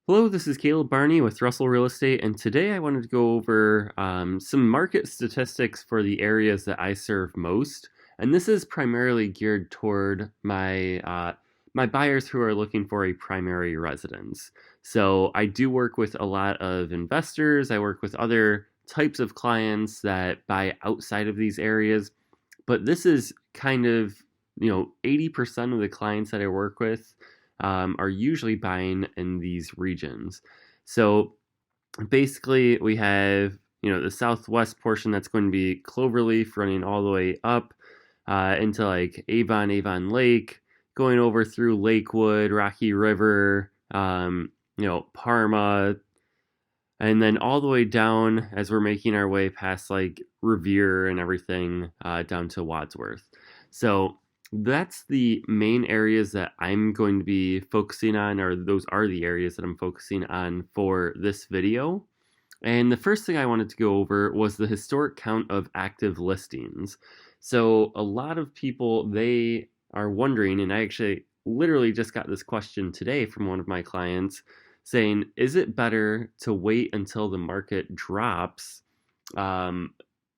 Hello, this is Caleb Barney with Russell Real Estate, and today I wanted to go over some market statistics for the areas that I serve most. And this is primarily geared toward my buyers who are looking for a primary residence. So I do work with a lot of investors. I work with other types of clients that buy outside of these areas, but this is kind of 80% of the clients that I work with are usually buying in these regions. So basically, we have the southwest portion that's going to be Cloverleaf running all the way up into like Avon Lake, going over through Lakewood, Rocky River, Parma, and then all the way down as we're making our way past like Revere and everything down to Wadsworth. So that's the main areas that I'm going to be focusing on, or those are the areas that I'm focusing on for this video. And the first thing I wanted to go over was the historic count of active listings. So a lot of people, they are wondering, and I actually literally just got this question today from one of my clients saying, is it better to wait until the market drops um,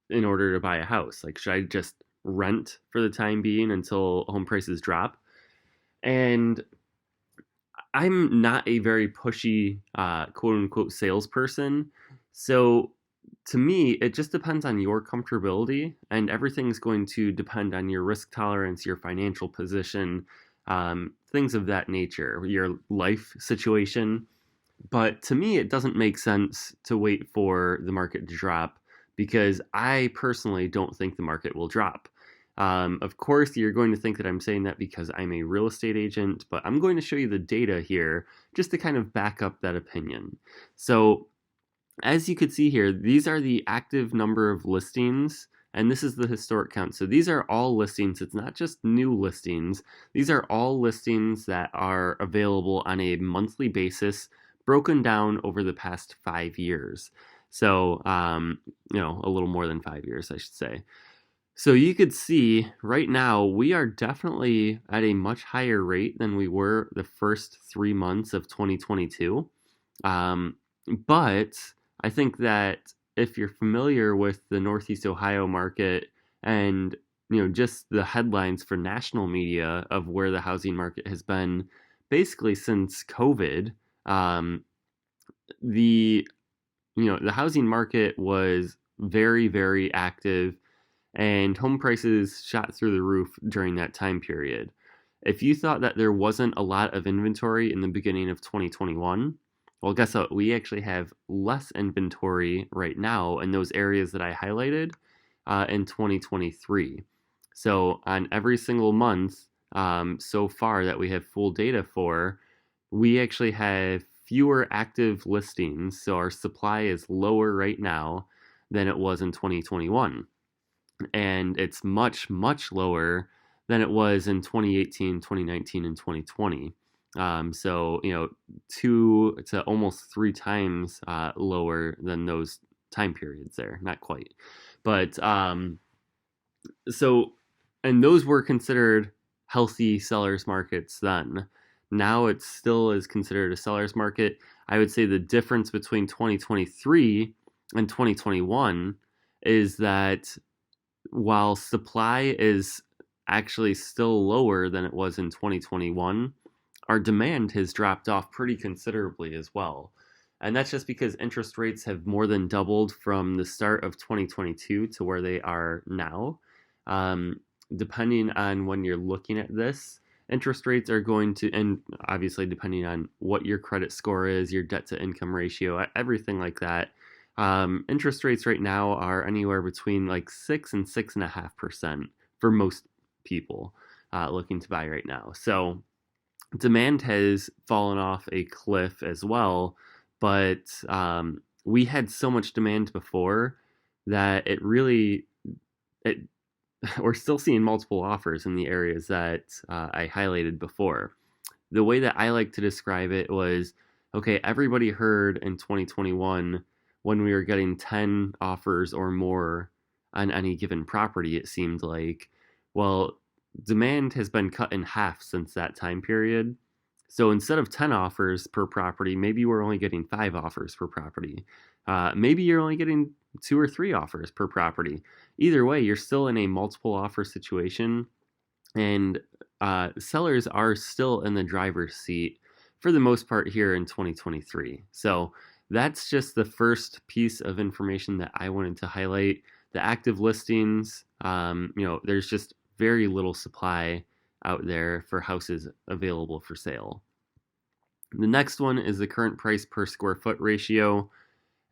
in order to buy a house? Like, should I just rent for the time being until home prices drop? And I'm not a very pushy, quote unquote, salesperson. So to me, it just depends on your comfortability, and everything's going to depend on your risk tolerance, your financial position, things of that nature, your life situation. But to me, it doesn't make sense to wait for the market to drop because I personally don't think the market will drop. Of course, you're going to think that I'm saying that because I'm a real estate agent, but I'm going to show you the data here just to kind of back up that opinion. So, as you could see here, these are the active number of listings, and this is the historic count. So these are all listings. It's not just new listings. These are all listings that are available on a monthly basis, broken down over the past 5 years. So, a little more than 5 years, I should say. So you could see right now we are definitely at a much higher rate than we were the first 3 months of 2022. But I think that if you're familiar with the Northeast Ohio market and just the headlines for national media of where the housing market has been basically since COVID, the the housing market was very, very active and home prices shot through the roof during that time period. If you thought that there wasn't a lot of inventory in the beginning of 2021, well, guess what? We actually have less inventory right now in those areas that I highlighted in 2023. So, on every single month so far that we have full data for, we actually have fewer active listings. So, our supply is lower right now than it was in 2021. And it's much, much lower than it was in 2018, 2019, and 2020. So, 2 to almost 3 times lower than those time periods there. Not quite. But so, and those were considered healthy sellers markets then. Now it still is considered a seller's market. I would say the difference between 2023 and 2021 is that while supply is actually still lower than it was in 2021, our demand has dropped off pretty considerably as well. And that's just because interest rates have more than doubled from the start of 2022 to where they are now. Depending on when you're looking at this, interest rates are going to, and obviously depending on what your credit score is, your debt to income ratio, everything like that, interest rates right now are anywhere between like 6 and 6.5% for most people looking to buy right now. So demand has fallen off a cliff as well, but we had so much demand before that it we're still seeing multiple offers in the areas that I highlighted before. The way that I like to describe it was, okay, everybody heard in 2021 when we were getting 10 offers or more on any given property, it seemed like, well, demand has been cut in half since that time period. So instead of 10 offers per property, maybe we're only getting 5 offers per property. Maybe you're only getting 2 or 3 offers per property. Either way, you're still in a multiple offer situation, and sellers are still in the driver's seat for the most part here in 2023. So that's just the first piece of information that I wanted to highlight. The active listings, there's just very little supply out there for houses available for sale. The next one is the current price per square foot ratio.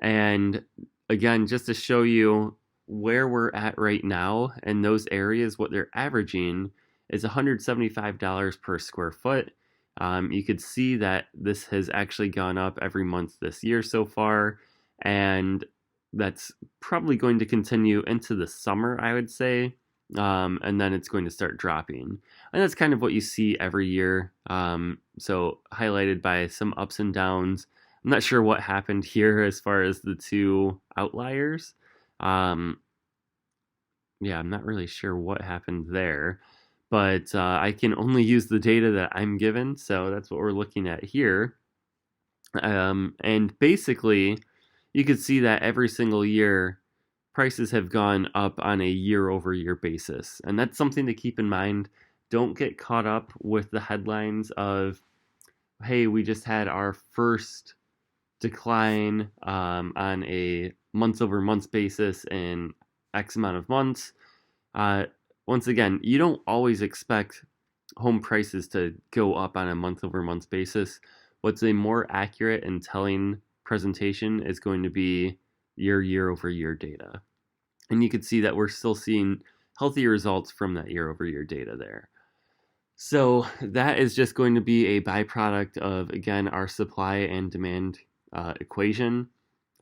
And again, just to show you where we're at right now in those areas, what they're averaging is $175 per square foot. You could see that this has actually gone up every month this year so far, and that's probably going to continue into the summer, I would say, and then it's going to start dropping. And that's kind of what you see every year, so highlighted by some ups and downs. I'm not sure what happened here as far as the two outliers. I'm not really sure what happened there, but I can only use the data that I'm given, so that's what we're looking at here. And basically, you could see that every single year, prices have gone up on a year-over-year basis, and that's something to keep in mind. Don't get caught up with the headlines of, hey, we just had our first decline on a month-over-month basis in X amount of months. Once again, you don't always expect home prices to go up on a month-over-month basis. What's a more accurate and telling presentation is going to be your year-over-year data. And you can see that we're still seeing healthy results from that year-over-year data there. So that is just going to be a byproduct of, again, our supply and demand equation.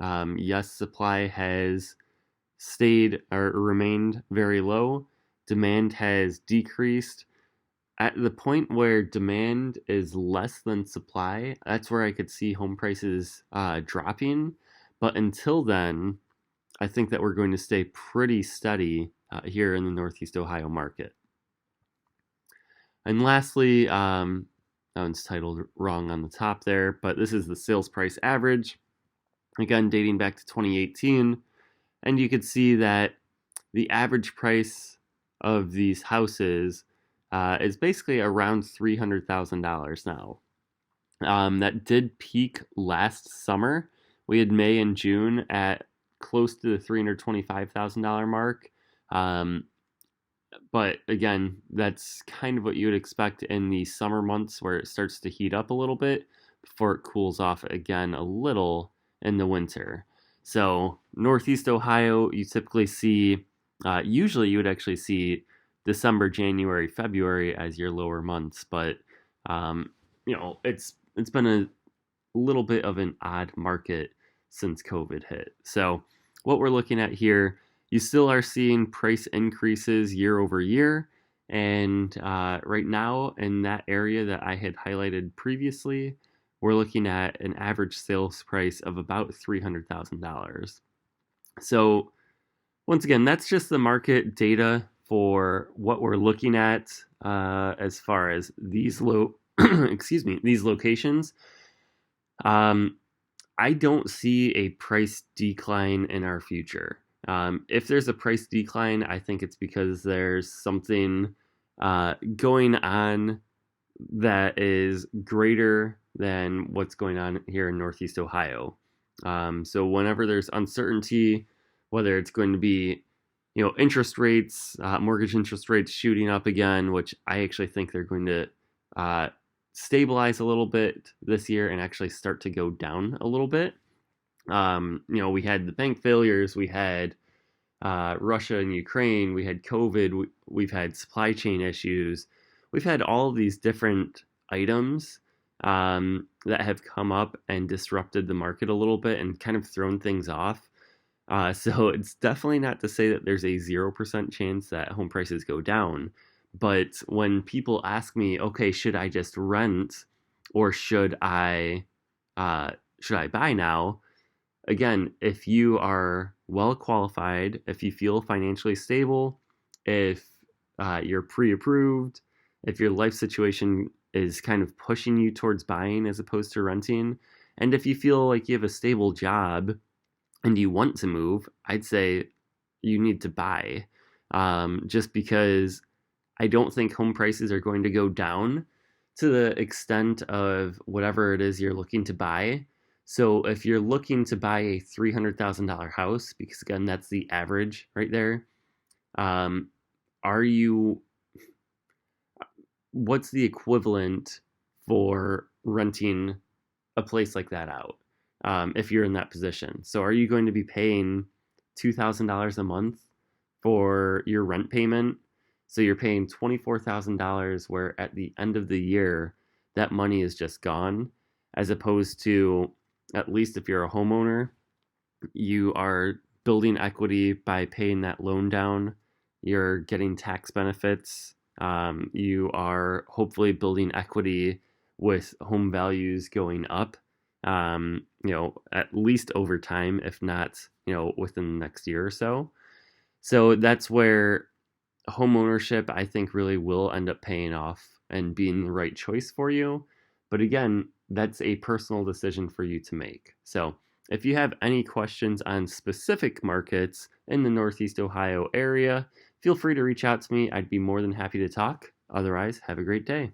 Yes, supply has stayed or remained very low. Demand has decreased. At the point where demand is less than supply, that's where I could see home prices dropping. But until then, I think that we're going to stay pretty steady here in the Northeast Ohio market. And lastly, that one's titled wrong on the top there, but this is the sales price average, again dating back to 2018. And you could see that the average price of these houses is basically around $300,000 now. That did peak last summer. We had May and June at close to the $325,000 mark. But again, that's kind of what you would expect in the summer months where it starts to heat up a little bit before it cools off again a little in the winter. So Northeast Ohio, you typically see, usually you would actually see December, January, February as your lower months, but it's been a little bit of an odd market since COVID hit. So what we're looking at here, you still are seeing price increases year over year, and right now in that area that I had highlighted previously, we're looking at an average sales price of about $300,000. So once again, that's just the market data for what we're looking at as far as these these locations. I don't see a price decline in our future. If there's a price decline, I think it's because there's something going on that is greater than what's going on here in Northeast Ohio. So whenever there's uncertainty, whether it's going to be, interest rates, mortgage interest rates shooting up again, which I actually think they're going to stabilize a little bit this year and actually start to go down a little bit. We had the bank failures, we had Russia and Ukraine, we had COVID, we've had supply chain issues, we've had all of these different items that have come up and disrupted the market a little bit and kind of thrown things off. So it's definitely not to say that there's a 0% chance that home prices go down. But when people ask me, okay, should I just rent or should I buy now? Again, if you are well qualified, if you feel financially stable, if you're pre-approved, if your life situation is kind of pushing you towards buying as opposed to renting. And if you feel like you have a stable job and you want to move, I'd say you need to buy. Just because I don't think home prices are going to go down to the extent of whatever it is you're looking to buy. So if you're looking to buy a $300,000 house, because again, that's the average right there, um, are you, what's the equivalent for renting a place like that out if you're in that position? So are you going to be paying $2,000 a month for your rent payment? So you're paying $24,000 where at the end of the year, that money is just gone, as opposed to, at least if you're a homeowner, you are building equity by paying that loan down. You're getting tax benefits. You are hopefully building equity with home values going up, at least over time, if not, within the next year or so. So that's where home ownership, I think, really will end up paying off and being the right choice for you. But again, that's a personal decision for you to make. So if you have any questions on specific markets in the Northeast Ohio area, feel free to reach out to me. I'd be more than happy to talk. Otherwise, have a great day.